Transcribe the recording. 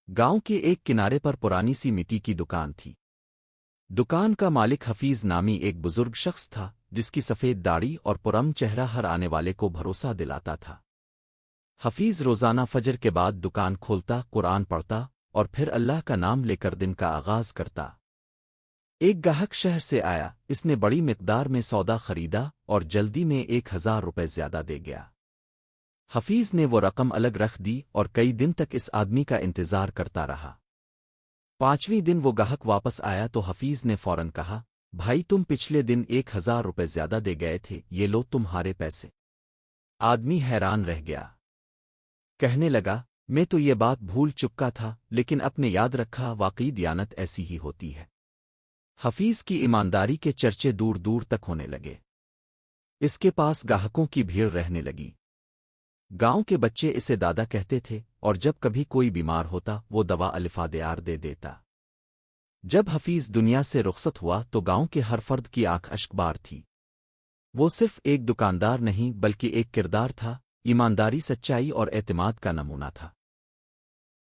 गांव के एक किनारे पर पुरानी सी मिट्टी की दुकान थी। दुकान का मालिक हफीज नामी एक बुजुर्ग शख्स था, जिसकी सफ़ेद दाढ़ी और पुरम चेहरा हर आने वाले को भरोसा दिलाता था। हफीज रोज़ाना फजर के बाद दुकान खोलता, कुरान पढ़ता और फिर अल्लाह का नाम लेकर दिन का आगाज करता। एक गाहक शहर से आया, इसने बड़ी मिकदार में सौदा खरीदा और जल्दी में 1000 रुपये ज्यादा दे गया। हफीज ने वो रकम अलग रख दी और कई दिन तक इस आदमी का इंतजार करता रहा। 5वें दिन वो गाहक वापस आया तो हफीज ने फौरन कहा, भाई तुम पिछले दिन 1000 रुपये ज्यादा दे गए थे, ये लो तुम्हारे पैसे। आदमी हैरान रह गया, कहने लगा, मैं तो ये बात भूल चुका था, लेकिन अपने याद रखा, वाकई दियानत ऐसी ही होती है। हफीज की ईमानदारी के चर्चे दूर दूर तक होने लगे। इसके पास गाहकों की भीड़ रहने लगी। गांव के बच्चे इसे दादा कहते थे और जब कभी कोई बीमार होता वो दवा अलिफादेयार दे देता। जब हफीज दुनिया से रुखसत हुआ तो गांव के हर फर्द की आंख अश्कबार थी। वो सिर्फ एक दुकानदार नहीं बल्कि एक किरदार था, ईमानदारी, सच्चाई और एतमाद का नमूना था।